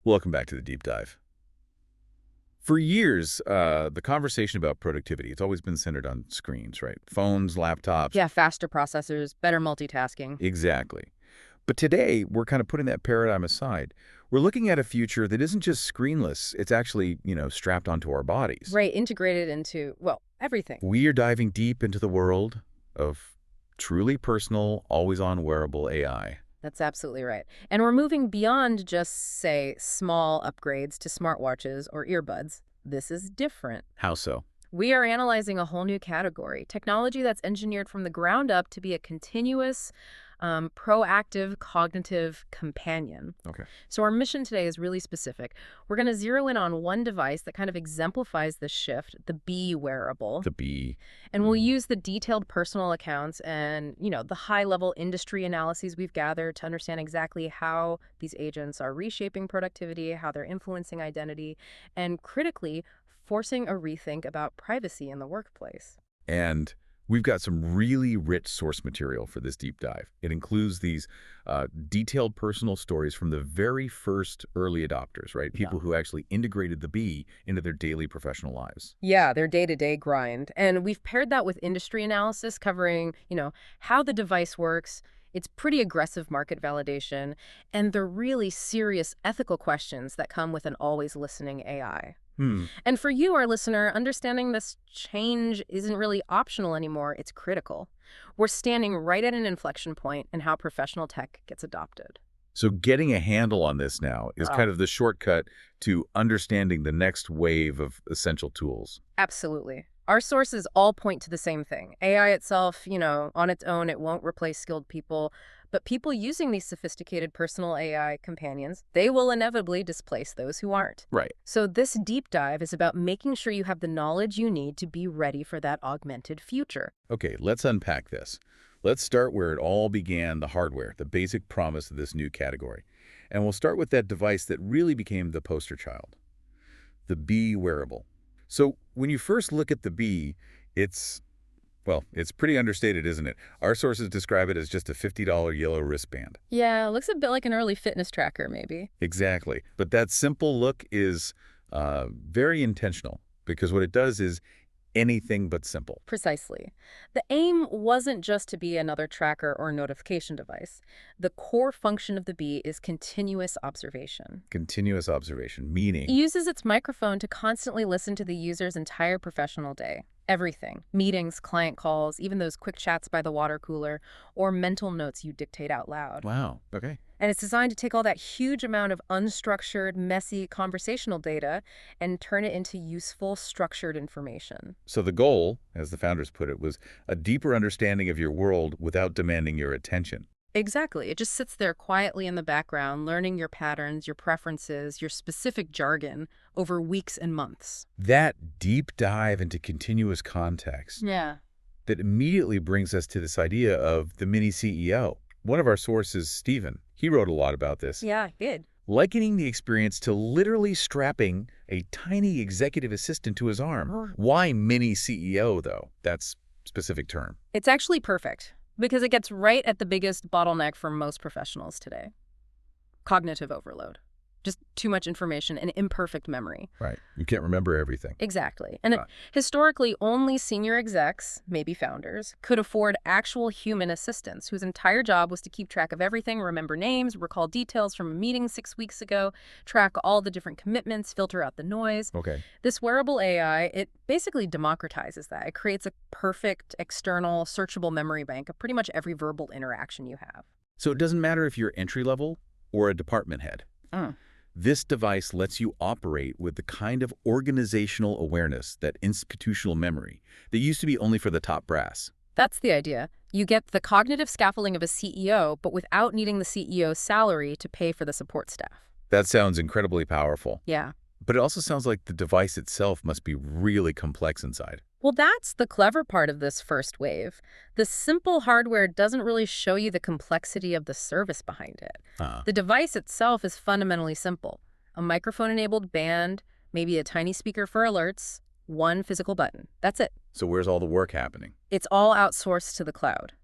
Welcome back to the deep dive. For years, the conversation about productivity, it's always been centered on screens, right? Phones, laptops. Yeah, faster processors, better multitasking. Exactly. But today, we're kind of putting that paradigm aside. We're looking at a future that isn't just screenless, it's actually, strapped onto our bodies. Right, integrated into, well, everything. We are diving deep into the world of truly personal, always-on wearable AI. That's absolutely right. And we're moving beyond just, say, small upgrades to smartwatches or earbuds. This is different. How so? We are analyzing a whole new category, technology that's engineered from the ground up to be a continuous, proactive cognitive companion. Okay. So our mission today is really specific. We're going to zero in on one device that kind of exemplifies this shift, the Be wearable. The bee. And we'll use the detailed personal accounts and, the high-level industry analyses we've gathered to understand exactly how these agents are reshaping productivity, how they're influencing identity, and critically, forcing a rethink about privacy in the workplace. And we've got some really rich source material for this deep dive. It includes these detailed personal stories from the very first early adopters, right? People who actually integrated the bee into their daily professional lives. Yeah, their day-to-day grind. And we've paired that with industry analysis covering, how the device works, its pretty aggressive market validation, and the really serious ethical questions that come with an always listening AI. And for you, our listener, understanding this change isn't really optional anymore, it's critical. We're standing right at an inflection point in how professional tech gets adopted. So getting a handle on this now is kind of the shortcut to understanding the next wave of essential tools. Absolutely. Our sources all point to the same thing. AI itself, on its own, it won't replace skilled people, but people using these sophisticated personal AI companions, they will inevitably displace those who aren't. Right. So this deep dive is about making sure you have the knowledge you need to be ready for that augmented future. Okay, let's unpack this. Let's start where it all began, the hardware, the basic promise of this new category. And we'll start with that device that really became the poster child, the Be wearable. So when you first look at the Be, it's pretty understated, isn't it? Our sources describe it as just a $50 yellow wristband. Yeah, looks a bit like an early fitness tracker, maybe. Exactly. But that simple look is very intentional because what it does is anything but simple. Precisely. The aim wasn't just to be another tracker or notification device. The core function of the Bee is continuous observation. Continuous observation, It meaning, uses its microphone to constantly listen to the user's entire professional day. Everything. Meetings, client calls, even those quick chats by the water cooler, or mental notes you dictate out loud. wow, okay. And it's designed to take all that huge amount of unstructured, messy conversational data and turn it into useful, structured information. So the goal, as the founders put it, was a deeper understanding of your world without demanding your attention. Exactly. It just sits there quietly in the background, learning your patterns, your preferences, your specific jargon over weeks and months. That deep dive into continuous context, Yeah. that immediately brings us to this idea of the mini CEO. One of our sources, Stephen, he wrote a lot about this, Yeah, good. likening the experience to literally strapping a tiny executive assistant to his arm. Why mini CEO, though? That's a specific term. It's actually perfect because it gets right at the biggest bottleneck for most professionals today. Cognitive overload. Just too much information and imperfect memory. Right. You can't remember everything. Exactly. And historically, only senior execs, maybe founders, could afford actual human assistants whose entire job was to keep track of everything, remember names, recall details from a meeting 6 weeks ago, track all the different commitments, filter out the noise. Okay. This wearable AI, it basically democratizes that. It creates a perfect external searchable memory bank of pretty much every verbal interaction you have. So it doesn't matter if you're entry level or a department head. This device lets you operate with the kind of organizational awareness, that institutional memory, that used to be only for the top brass. That's the idea. You get the cognitive scaffolding of a CEO, but without needing the CEO's salary to pay for the support staff. That sounds incredibly powerful. Yeah. But it also sounds like the device itself must be really complex inside. Well, that's the clever part of this first wave. The simple hardware doesn't really show you the complexity of the service behind it. The device itself is fundamentally simple. A microphone-enabled band, maybe a tiny speaker for alerts, one physical button. That's it. So where's all the work happening? It's all outsourced to the cloud.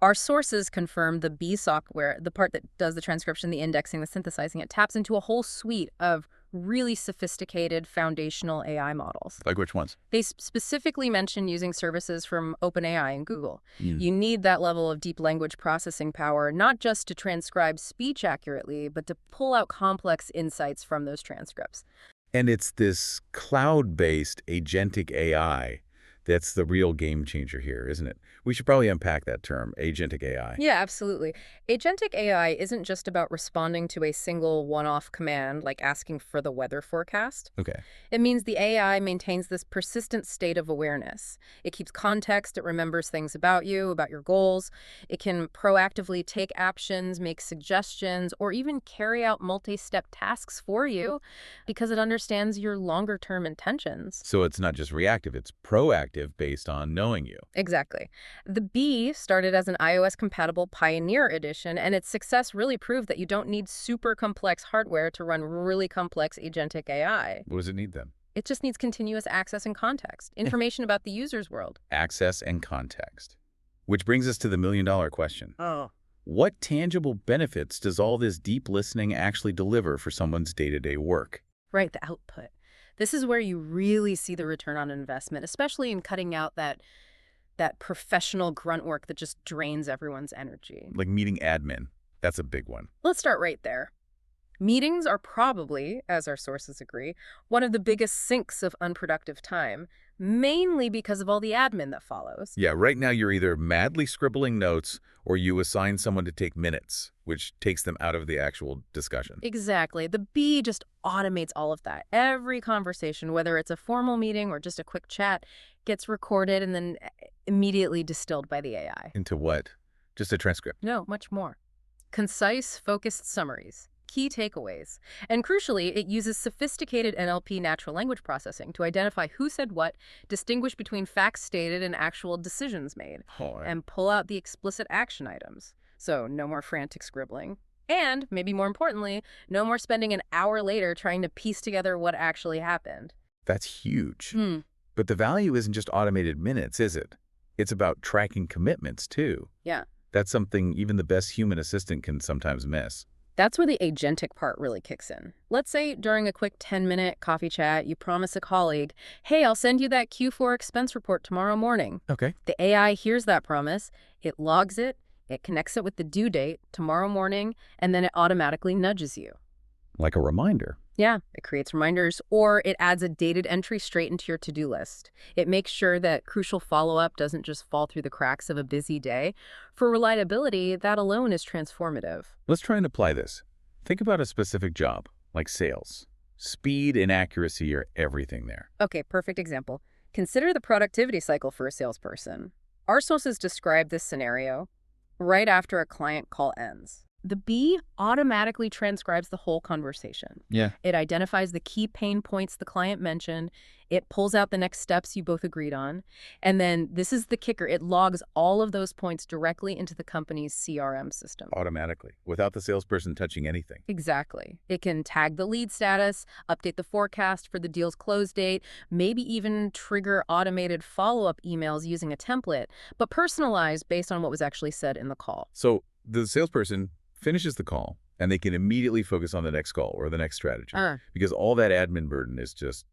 Our sources confirm the B software, the part that does the transcription, the indexing, the synthesizing, it taps into a whole suite of really sophisticated foundational AI models. Like which ones? They specifically mention using services from OpenAI and Google. Mm. You need that level of deep language processing power, not just to transcribe speech accurately, but to pull out complex insights from those transcripts. And it's this cloud-based agentic AI that's the real game changer here, isn't it? We should probably unpack that term, agentic AI. Yeah, absolutely. Agentic AI isn't just about responding to a single one-off command like asking for the weather forecast. Okay. It means the AI maintains this persistent state of awareness. It keeps context, it remembers things about you, about your goals. It can proactively take actions, make suggestions, or even carry out multi-step tasks for you because it understands your longer-term intentions. So it's not just reactive, it's proactive based on knowing you. Exactly. The B started as an iOS-compatible Pioneer edition, and its success really proved that you don't need super complex hardware to run really complex agentic AI. What does it need then? It just needs continuous access and context, information about the user's world. Access and context. Which brings us to the million-dollar question. Oh. What tangible benefits does all this deep listening actually deliver for someone's day-to-day work? Right, the output. This is where you really see the return on investment, especially in cutting out that professional grunt work that just drains everyone's energy. Like meeting admin. That's a big one. Let's start right there. Meetings are probably, as our sources agree, one of the biggest sinks of unproductive time, mainly because of all the admin that follows. Yeah, right now you're either madly scribbling notes or you assign someone to take minutes, which takes them out of the actual discussion. Exactly. The B just automates all of that. Every conversation, whether it's a formal meeting or just a quick chat, gets recorded and then immediately distilled by the AI. Into what? Just a transcript. No, much more. Concise, focused summaries. Key takeaways. And crucially, it uses sophisticated NLP natural language processing to identify who said what, distinguish between facts stated and actual decisions made, and pull out the explicit action items. So no more frantic scribbling. And, maybe more importantly, no more spending an hour later trying to piece together what actually happened. That's huge. But the value isn't just automated minutes, is it? It's about tracking commitments, too. Yeah. That's something even the best human assistant can sometimes miss. That's where the agentic part really kicks in. Let's say during a quick 10-minute coffee chat, you promise a colleague, hey, I'll send you that Q4 expense report tomorrow morning. Okay. The AI hears that promise, it logs it, it connects it with the due date, tomorrow morning, and then it automatically nudges you. Like a reminder. Yeah, it creates reminders, or it adds a dated entry straight into your to-do list. It makes sure that crucial follow-up doesn't just fall through the cracks of a busy day. For reliability, that alone is transformative. Let's try and apply this. Think about a specific job, like sales. Speed and accuracy are everything there. Okay, perfect example. Consider the productivity cycle for a salesperson. Our sources describe this scenario right after a client call ends. The B automatically transcribes the whole conversation. Yeah. It identifies the key pain points the client mentioned. It pulls out the next steps you both agreed on. And then, this is the kicker, it logs all of those points directly into the company's CRM system. Automatically, without the salesperson touching anything. Exactly. It can tag the lead status, update the forecast for the deal's close date, maybe even trigger automated follow-up emails using a template, but personalized based on what was actually said in the call. So the salesperson finishes the call, and they can immediately focus on the next call or the next strategy because all that admin burden is just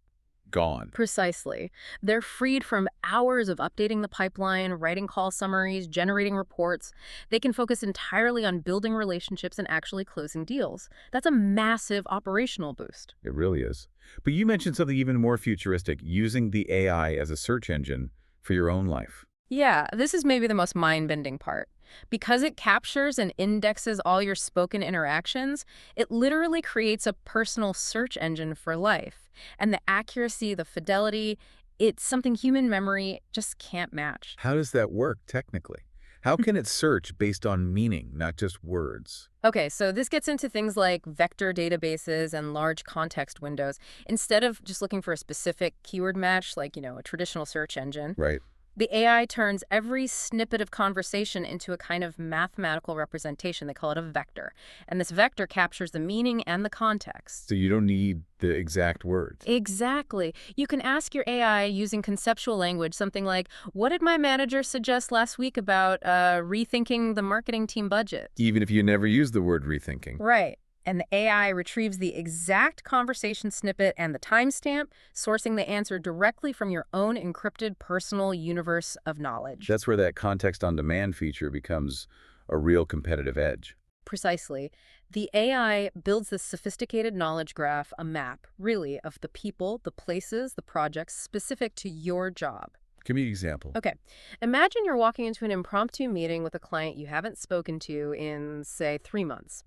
gone. Precisely. They're freed from hours of updating the pipeline, writing call summaries, generating reports. They can focus entirely on building relationships and actually closing deals. That's a massive operational boost. It really is. But you mentioned something even more futuristic, using the AI as a search engine for your own life. Yeah, this is maybe the most mind-bending part. Because it captures and indexes all your spoken interactions, it literally creates a personal search engine for life. And the accuracy, the fidelity, it's something human memory just can't match. How does that work technically? How can it search based on meaning, not just words? Okay, so this gets into things like vector databases and large context windows. Instead of just looking for a specific keyword match, like, a traditional search engine, Right. The AI turns every snippet of conversation into a kind of mathematical representation. They call it a vector. And this vector captures the meaning and the context. So you don't need the exact words. Exactly. You can ask your AI using conceptual language, something like, what did my manager suggest last week about rethinking the marketing team budget? Even if you never use the word rethinking. Right. And the AI retrieves the exact conversation snippet and the timestamp, sourcing the answer directly from your own encrypted personal universe of knowledge. That's where that context on demand feature becomes a real competitive edge. Precisely. The AI builds this sophisticated knowledge graph, a map, really, of the people, the places, the projects specific to your job. Give me an example. Okay. Imagine you're walking into an impromptu meeting with a client you haven't spoken to in, say, 3 months.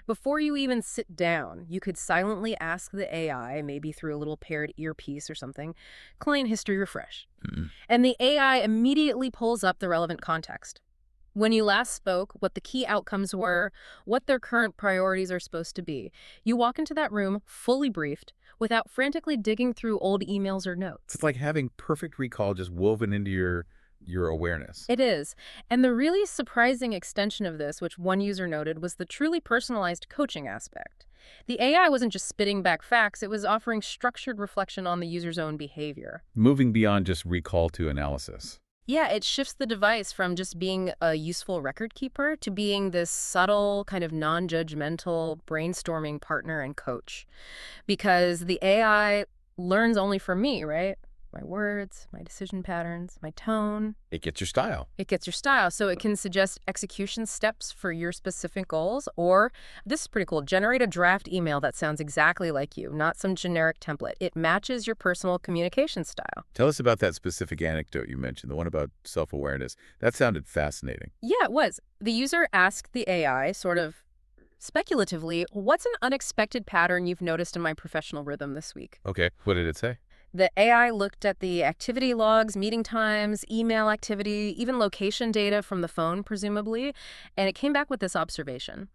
Before you even sit down, you could silently ask the AI, maybe through a little paired earpiece or something, client history refresh. Mm. And the AI immediately pulls up the relevant context. When you last spoke, what the key outcomes were, what their current priorities are supposed to be. You walk into that room fully briefed without frantically digging through old emails or notes. It's like having perfect recall just woven into your awareness. It is. And the really surprising extension of this, which one user noted, was the truly personalized coaching aspect. The AI wasn't just spitting back facts, it was offering structured reflection on the user's own behavior. Moving beyond just recall to analysis. Yeah, it shifts the device from just being a useful record keeper to being this subtle, kind of non-judgmental brainstorming partner and coach. Because the AI learns only from me, right? My words, my decision patterns, my tone. It gets your style. It gets your style, so it can suggest execution steps for your specific goals, or, this is pretty cool, generate a draft email that sounds exactly like you, not some generic template. It matches your personal communication style. Tell us about that specific anecdote you mentioned, the one about self-awareness. That sounded fascinating. Yeah, it was. The user asked the AI, sort of speculatively, what's an unexpected pattern you've noticed in my professional rhythm this week? Okay, what did it say? The AI looked at the activity logs, meeting times, email activity, even location data from the phone, presumably, and it came back with this observation.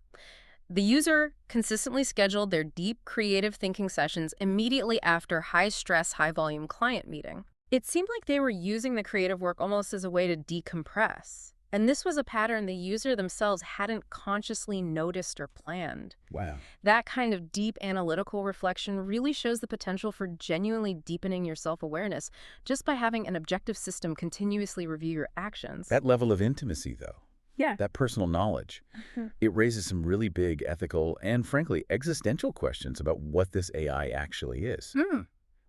The user consistently scheduled their deep creative thinking sessions immediately after high-stress, high-volume client meeting. It seemed like they were using the creative work almost as a way to decompress. And this was a pattern the user themselves hadn't consciously noticed or planned. Wow. That kind of deep analytical reflection really shows the potential for genuinely deepening your self-awareness just by having an objective system continuously review your actions. That level of intimacy, though, Yeah. that personal knowledge, it raises some really big ethical and, frankly, existential questions about what this AI actually is.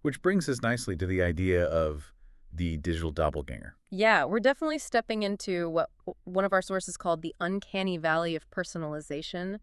Which brings us nicely to the idea of the digital doppelganger. Yeah, we're definitely stepping into what one of our sources called the uncanny valley of personalization,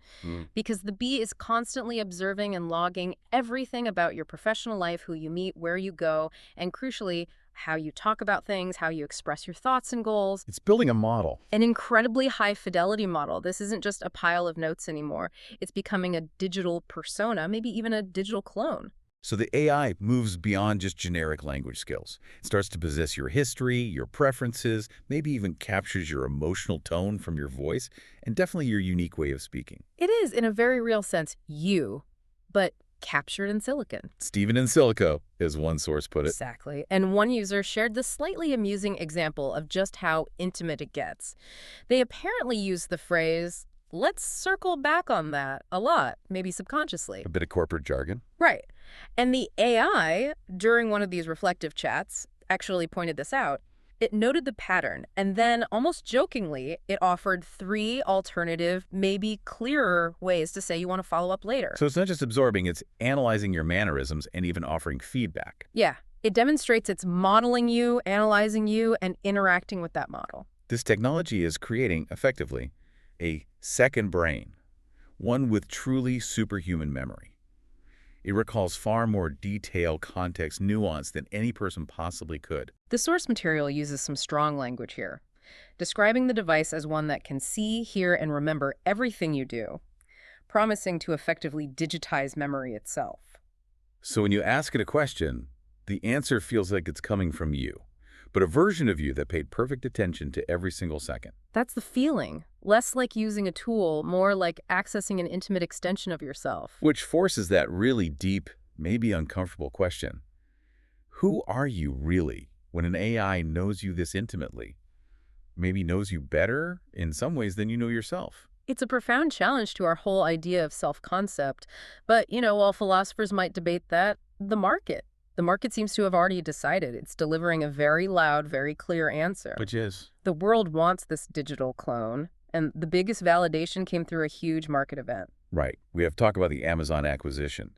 because the bee is constantly observing and logging everything about your professional life, who you meet, where you go, and crucially, how you talk about things, how you express your thoughts and goals. It's building a model. An incredibly high-fidelity model. This isn't just a pile of notes anymore. It's becoming a digital persona, maybe even a digital clone. So the AI moves beyond just generic language skills. It starts to possess your history, your preferences, maybe even captures your emotional tone from your voice, and definitely your unique way of speaking. It is, in a very real sense, you, but captured in silicon. Steven in silico, as one source put it. Exactly. And one user shared this slightly amusing example of just how intimate it gets. They apparently use the phrase, let's circle back on that, a lot, maybe subconsciously. A bit of corporate jargon. Right. And the AI, during one of these reflective chats, actually pointed this out. It noted the pattern, and then, almost jokingly, it offered 3 alternative, maybe clearer ways to say you want to follow up later. So it's not just absorbing, it's analyzing your mannerisms and even offering feedback. Yeah. It demonstrates it's modeling you, analyzing you, and interacting with that model. This technology is creating, effectively, a second brain, one with truly superhuman memory. It recalls far more detail, context, nuance than any person possibly could. The source material uses some strong language here, describing the device as one that can see, hear, and remember everything you do, promising to effectively digitize memory itself. So when you ask it a question, the answer feels like it's coming from you, but a version of you that paid perfect attention to every single second. That's the feeling. Less like using a tool, more like accessing an intimate extension of yourself. Which forces that really deep, maybe uncomfortable question. Who are you really? when an AI knows you this intimately, maybe knows you better in some ways than you know yourself. It's a profound challenge to our whole idea of self-concept. But, while philosophers might debate that, the market seems to have already decided it's delivering a very loud, very clear answer. Which is? The world wants this digital clone, and the biggest validation came through a huge market event. Right. We have talked about the Amazon acquisition.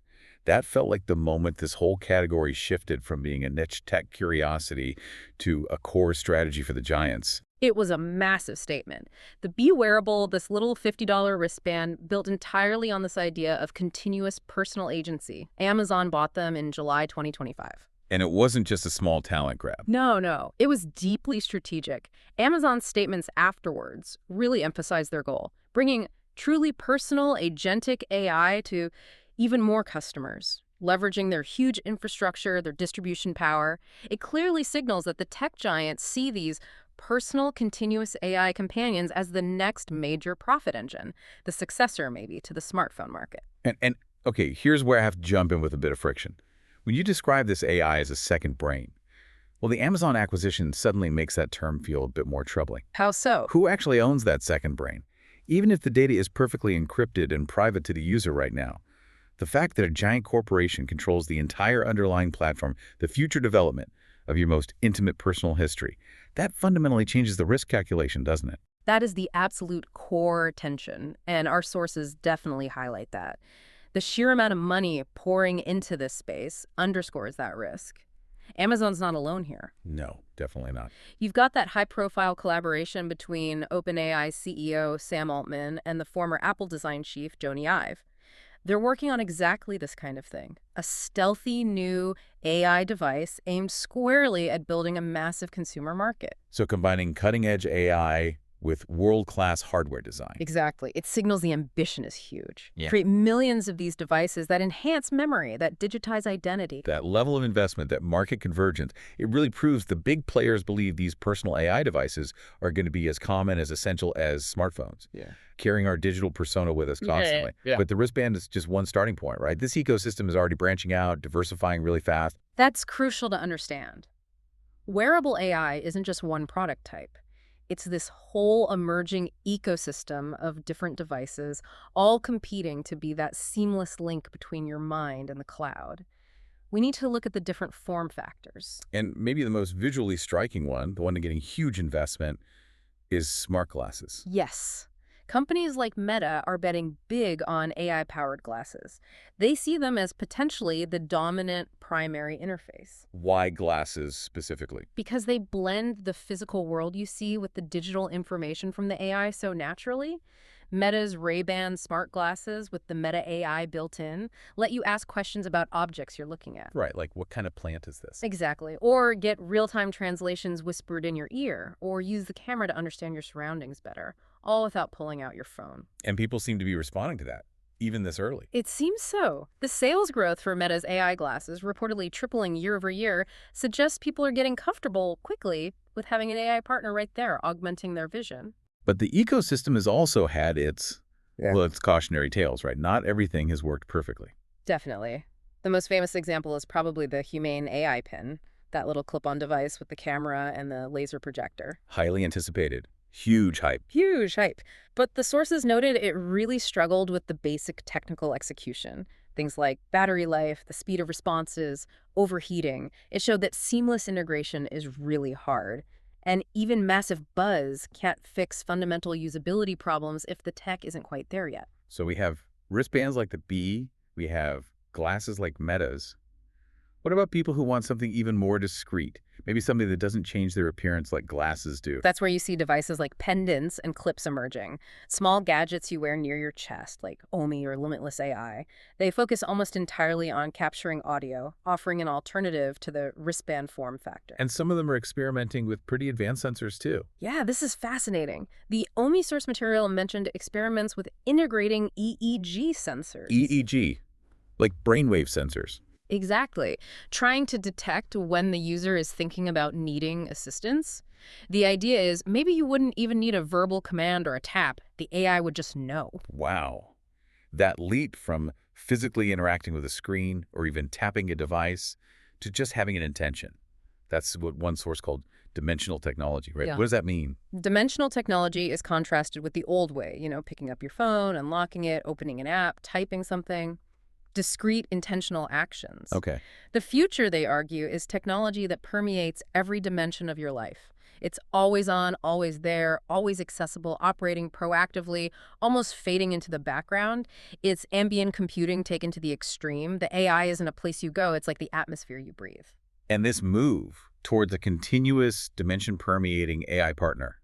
That felt like the moment this whole category shifted from being a niche tech curiosity to a core strategy for the giants. It was a massive statement. The Be Wearable, this little $50 wristband, built entirely on this idea of continuous personal agency. Amazon bought them in July 2025. And it wasn't just a small talent grab. No, no. It was deeply strategic. Amazon's statements afterwards really emphasized their goal, bringing truly personal, agentic AI to even more customers, leveraging their huge infrastructure, their distribution power. It clearly signals that the tech giants see these personal, continuous AI companions as the next major profit engine, the successor, maybe, to the smartphone market. And okay, here's where I have to jump in with a bit of friction. When you describe this AI as a second brain, well, the Amazon acquisition suddenly makes that term feel a bit more troubling. How so? Who actually owns that second brain? Even if the data is perfectly encrypted and private to the user right now, the fact that a giant corporation controls the entire underlying platform, the future development of your most intimate personal history, that fundamentally changes the risk calculation, doesn't it? That is the absolute core tension, and our sources definitely highlight that. The sheer amount of money pouring into this space underscores that risk. Amazon's not alone here. No, definitely not. You've got that high-profile collaboration between OpenAI CEO Sam Altman and the former Apple design chief Jony Ive. They're working on exactly this kind of thing, a stealthy new AI device aimed squarely at building a massive consumer market. So combining cutting-edge AI with world-class hardware design. Exactly. It signals the ambition is huge. Yeah. Create millions of these devices that enhance memory, that digitize identity. That level of investment, that market convergence, it really proves the big players believe these personal AI devices are going to be as common, as essential as smartphones. Yeah. Carrying our digital persona with us constantly. Yeah. But the wristband is just one starting point, right? This ecosystem is already branching out, diversifying really fast. That's crucial to understand. Wearable AI isn't just one product type. It's this whole emerging ecosystem of different devices, all competing to be that seamless link between your mind and the cloud. We need to look at the different form factors. And maybe the most visually striking one, the one getting huge investment, is smart glasses. Yes. Companies like Meta are betting big on AI-powered glasses. They see them as potentially the dominant primary interface. Why glasses specifically? Because they blend the physical world you see with the digital information from the AI so naturally. Meta's Ray-Ban smart glasses with the Meta AI built in let you ask questions about objects you're looking at. Right, like what kind of plant is this? Exactly. Or get real-time translations whispered in your ear, or use the camera to understand your surroundings better, all without pulling out your phone. And people seem to be responding to that, even this early. It seems so. The sales growth for Meta's AI glasses, reportedly tripling year over year, suggests people are getting comfortable quickly with having an AI partner right there, augmenting their vision. But the ecosystem has also had its cautionary tales, right? Not everything has worked perfectly. Definitely. The most famous example is probably the Humane AI pin, that little clip-on device with the camera and the laser projector. Highly anticipated. Huge hype. Huge hype. But the sources noted it really struggled with the basic technical execution. Things like battery life, the speed of responses, overheating. It showed that seamless integration is really hard. And even massive buzz can't fix fundamental usability problems if the tech isn't quite there yet. So we have wristbands like the Bee, we have glasses like Meta's. What about people who want something even more discreet? Maybe something that doesn't change their appearance like glasses do. That's where you see devices like pendants and clips emerging. Small gadgets you wear near your chest, like Omi or Limitless AI. They focus almost entirely on capturing audio, offering an alternative to the wristband form factor. And some of them are experimenting with pretty advanced sensors too. Yeah, this is fascinating. The Omi source material mentioned experiments with integrating EEG sensors. EEG, like brainwave sensors. Exactly. Trying to detect when the user is thinking about needing assistance. The idea is maybe you wouldn't even need a verbal command or a tap. The AI would just know. Wow. That leap from physically interacting with a screen or even tapping a device to just having an intention. That's what one source called dimensional technology, right? Yeah. What does that mean? Dimensional technology is contrasted with the old way, picking up your phone, unlocking it, opening an app, typing something. Discrete, intentional actions. Okay. The future, they argue, is technology that permeates every dimension of your life. It's always on, always there, always accessible, operating proactively, almost fading into the background. It's ambient computing taken to the extreme. The AI isn't a place you go, it's like the atmosphere you breathe. And this move towards a continuous dimension-permeating AI partner,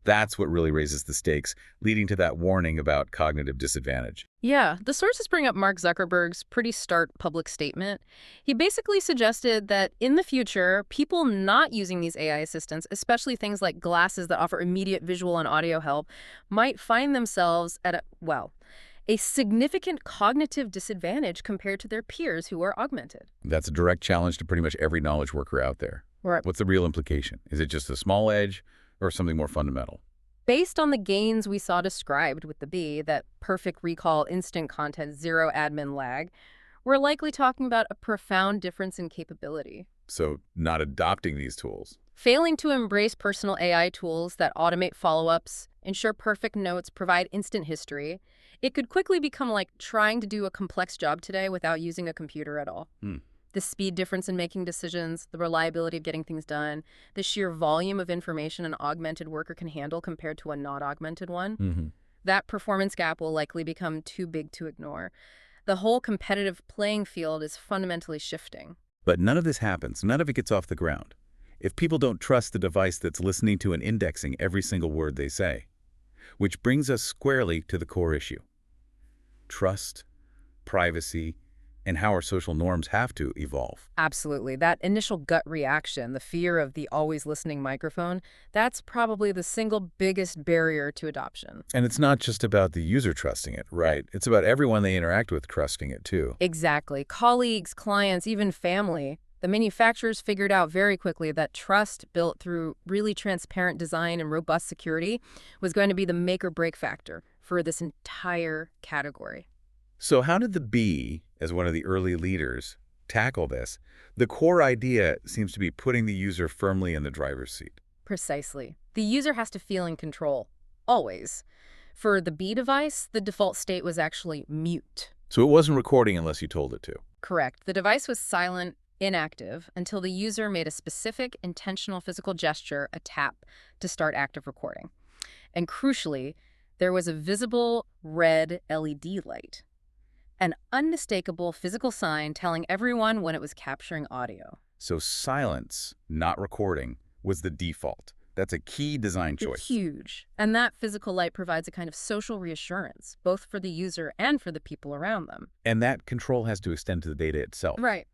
that's what really raises the stakes, leading to that warning about cognitive disadvantage. Yeah, the sources bring up Mark Zuckerberg's pretty stark public statement. He basically suggested that in the future, people not using these AI assistants, especially things like glasses that offer immediate visual and audio help, might find themselves at a significant cognitive disadvantage compared to their peers who are augmented. That's a direct challenge to pretty much every knowledge worker out there. Right. What's the real implication? Is it just a small edge or something more fundamental? Based on the gains we saw described with the B, that perfect recall, instant content, zero admin lag, we're likely talking about a profound difference in capability. So not adopting these tools. Failing to embrace personal AI tools that automate follow-ups, ensure perfect notes, provide instant history, it could quickly become like trying to do a complex job today without using a computer at all. The speed difference in making decisions, the reliability of getting things done, the sheer volume of information an augmented worker can handle compared to a not augmented one, that performance gap will likely become too big to ignore. The whole competitive playing field is fundamentally shifting. But none of this happens. None of it gets off the ground if people don't trust the device that's listening to and indexing every single word they say. Which brings us squarely to the core issue. Trust, privacy, and how our social norms have to evolve. Absolutely. That initial gut reaction, the fear of the always listening microphone, that's probably the single biggest barrier to adoption. And it's not just about the user trusting it, right? It's about everyone they interact with trusting it too. Exactly. Colleagues, clients, even family. The manufacturers figured out very quickly that trust built through really transparent design and robust security was going to be the make or break factor for this entire category. So how did the B, as one of the early leaders, tackle this? The core idea seems to be putting the user firmly in the driver's seat. Precisely. The user has to feel in control, always. For the B device, the default state was actually mute. So it wasn't recording unless you told it to. Correct. The device was silent, inactive, until the user made a specific, intentional physical gesture, a tap, to start active recording. And crucially, there was a visible red LED light. An unmistakable physical sign telling everyone when it was capturing audio. So silence, not recording, was the default. That's a key design choice. It's huge. And that physical light provides a kind of social reassurance, both for the user and for the people around them. And that control has to extend to the data itself. Right.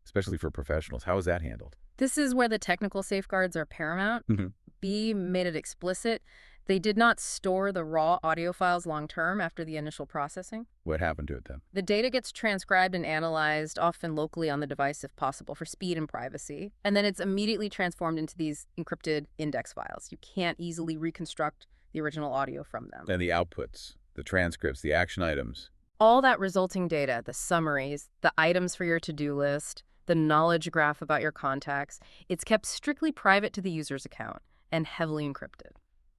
Especially for professionals. How is that handled? This is where the technical safeguards are paramount. Mhm. B made it explicit. They did not store the raw audio files long-term after the initial processing. What happened to it then? The data gets transcribed and analyzed, often locally on the device if possible, for speed and privacy. And then it's immediately transformed into these encrypted index files. You can't easily reconstruct the original audio from them. And the outputs, the transcripts, the action items. All that resulting data, the summaries, the items for your to-do list, the knowledge graph about your contacts, it's kept strictly private to the user's account and heavily encrypted.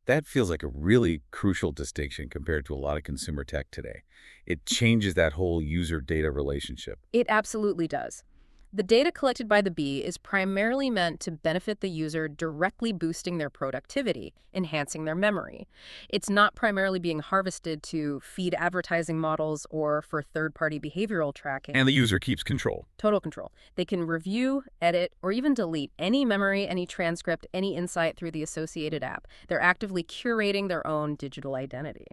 That feels like a really crucial distinction compared to a lot of consumer tech today. It changes that whole user-data relationship. It absolutely does. The data collected by the B is primarily meant to benefit the user, directly boosting their productivity, enhancing their memory. It's not primarily being harvested to feed advertising models or for third-party behavioral tracking. And the user keeps control. Total control. They can review, edit, or even delete any memory, any transcript, any insight through the associated app. They're actively curating their own digital identity.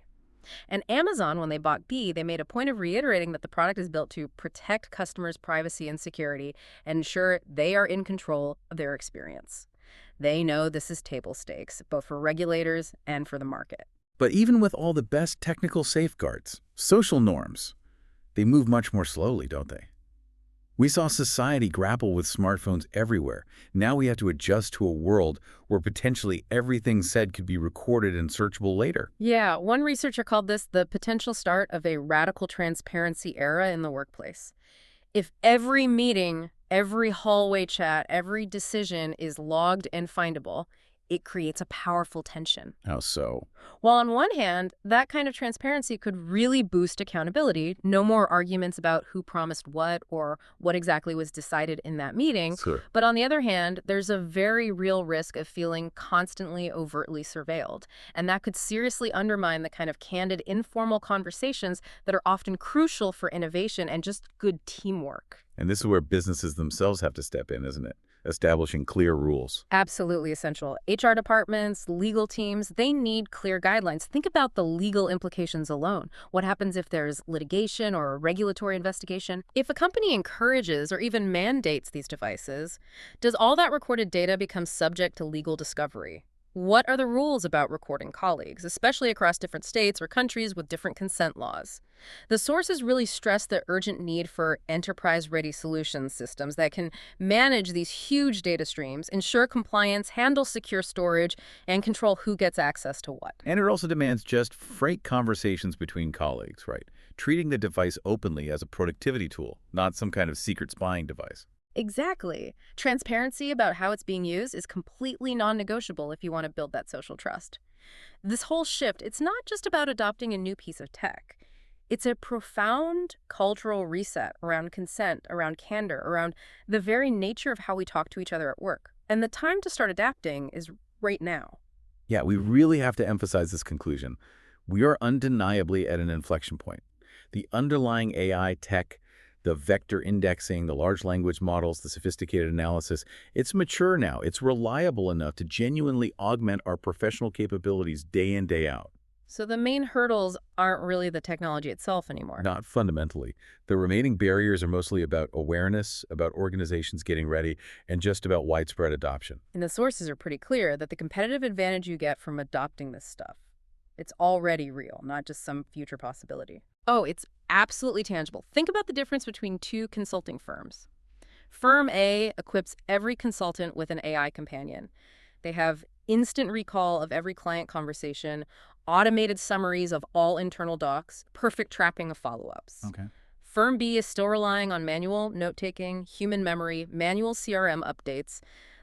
And Amazon, when they bought B, they made a point of reiterating that the product is built to protect customers' privacy and security and ensure they are in control of their experience. They know this is table stakes, both for regulators and for the market. But even with all the best technical safeguards, social norms, they move much more slowly, don't they? We saw society grapple with smartphones everywhere. Now we have to adjust to a world where potentially everything said could be recorded and searchable later. Yeah, one researcher called this the potential start of a radical transparency era in the workplace. If every meeting, every hallway chat, every decision is logged and findable, it creates a powerful tension. How so? While on one hand, that kind of transparency could really boost accountability, no more arguments about who promised what or what exactly was decided in that meeting. Sure. But on the other hand, there's a very real risk of feeling constantly overtly surveilled. And that could seriously undermine the kind of candid, informal conversations that are often crucial for innovation and just good teamwork. And this is where businesses themselves have to step in, isn't it? Establishing clear rules. Absolutely essential. HR departments, legal teams, they need clear guidelines. Think about the legal implications alone. What happens if there's litigation or a regulatory investigation? If a company encourages or even mandates these devices, does all that recorded data become subject to legal discovery? What are the rules about recording colleagues, especially across different states or countries with different consent laws? The sources really stress the urgent need for enterprise-ready solutions systems that can manage these huge data streams, ensure compliance, handle secure storage, and control who gets access to what. And it also demands just frank conversations between colleagues, right? Treating the device openly as a productivity tool, not some kind of secret spying device. Exactly. Transparency about how it's being used is completely non-negotiable if you want to build that social trust. This whole shift, it's not just about adopting a new piece of tech. It's a profound cultural reset around consent, around candor, around the very nature of how we talk to each other at work. And the time to start adapting is right now. Yeah, we really have to emphasize this conclusion. We are undeniably at an inflection point. The underlying AI tech, the vector indexing, the large language models, the sophisticated analysis, it's mature now. It's reliable enough to genuinely augment our professional capabilities day in, day out. So the main hurdles aren't really the technology itself anymore. Not fundamentally. The remaining barriers are mostly about awareness, about organizations getting ready, and just about widespread adoption. And the sources are pretty clear that the competitive advantage you get from adopting this stuff, it's already real, not just some future possibility. Oh, it's absolutely tangible. Think about the difference between two consulting firms. Firm A equips every consultant with an AI companion. They have instant recall of every client conversation, automated summaries of all internal docs, perfect tracking of follow-ups. Okay. Firm B is still relying on manual note-taking, human memory, manual CRM updates.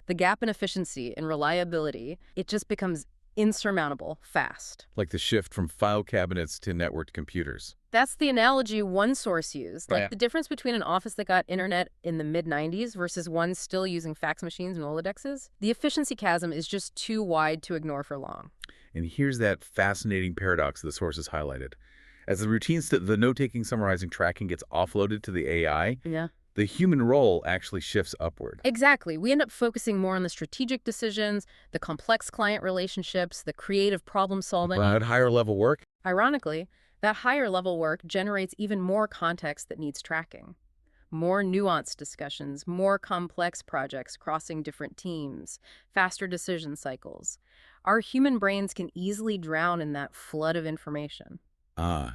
The gap in efficiency and reliability, it just becomes insurmountable fast. Like the shift from file cabinets to networked computers. That's the analogy one source used. Like Right. the difference between an office that got internet in the mid-90s versus one still using fax machines and Rolodexes. The efficiency chasm is just too wide to ignore for long. And here's that fascinating paradox the sources highlighted. As the routines, the note-taking, summarizing, tracking gets offloaded to the AI, Yeah. the human role actually shifts upward. Exactly. We end up focusing more on the strategic decisions, the complex client relationships, the creative problem solving. But higher level work? Ironically, that higher level work generates even more context that needs tracking. More nuanced discussions, more complex projects crossing different teams, faster decision cycles. Our human brains can easily drown in that flood of information.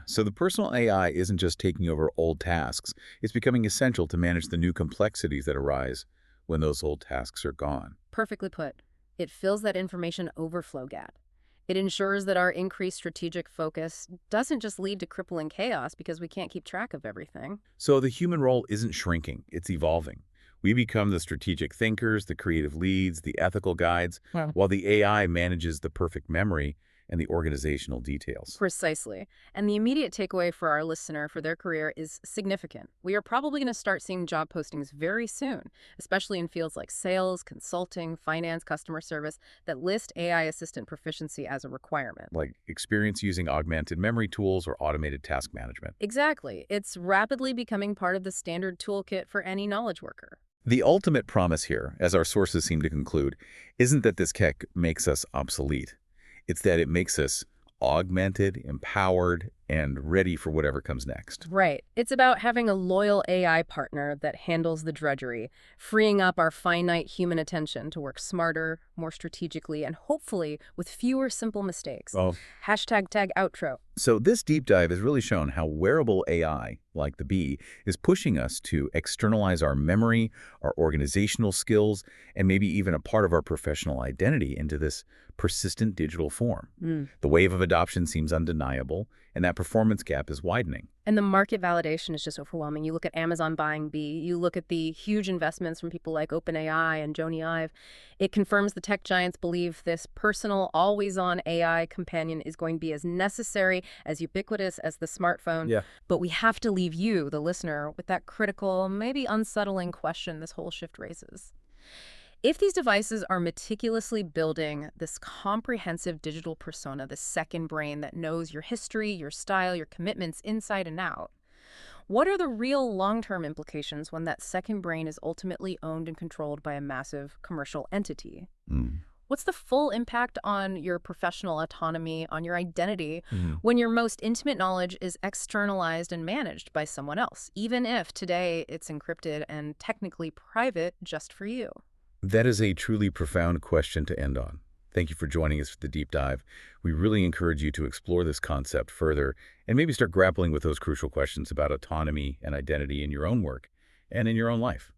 So the personal AI isn't just taking over old tasks. It's becoming essential to manage the new complexities that arise when those old tasks are gone. Perfectly put. It fills that information overflow gap. It ensures that our increased strategic focus doesn't just lead to crippling chaos because we can't keep track of everything. So the human role isn't shrinking, it's evolving. We become the strategic thinkers, the creative leads, the ethical guides, Wow. while the AI manages the perfect memory and the organizational details. Precisely. And the immediate takeaway for our listener for their career is significant. We are probably going to start seeing job postings very soon, especially in fields like sales, consulting, finance, customer service, that list AI assistant proficiency as a requirement. Like experience using augmented memory tools or automated task management. Exactly. It's rapidly becoming part of the standard toolkit for any knowledge worker. The ultimate promise here, as our sources seem to conclude, isn't that this tech makes us obsolete. It's that it makes us augmented, empowered, and ready for whatever comes next. Right. It's about having a loyal AI partner that handles the drudgery, freeing up our finite human attention to work smarter, more strategically, and hopefully with fewer simple mistakes. Oh. Hashtag tag outro. So this deep dive has really shown how wearable AI, like the bee, is pushing us to externalize our memory, our organizational skills, and maybe even a part of our professional identity into this persistent digital form. The wave of adoption seems undeniable, and that performance gap is widening. And the market validation is just overwhelming. You look at Amazon buying Bee, you look at the huge investments from people like OpenAI and Jony Ive. It confirms the tech giants believe this personal, always-on AI companion is going to be as necessary, as ubiquitous as the smartphone. Yeah. But we have to leave you, the listener, with that critical, maybe unsettling question this whole shift raises. If these devices are meticulously building this comprehensive digital persona, the second brain that knows your history, your style, your commitments inside and out, what are the real long-term implications when that second brain is ultimately owned and controlled by a massive commercial entity? Mm. What's the full impact on your professional autonomy, on your identity, Mhm. when your most intimate knowledge is externalized and managed by someone else, even if today it's encrypted and technically private just for you? That is a truly profound question to end on. Thank you for joining us for the deep dive. We really encourage you to explore this concept further and maybe start grappling with those crucial questions about autonomy and identity in your own work and in your own life.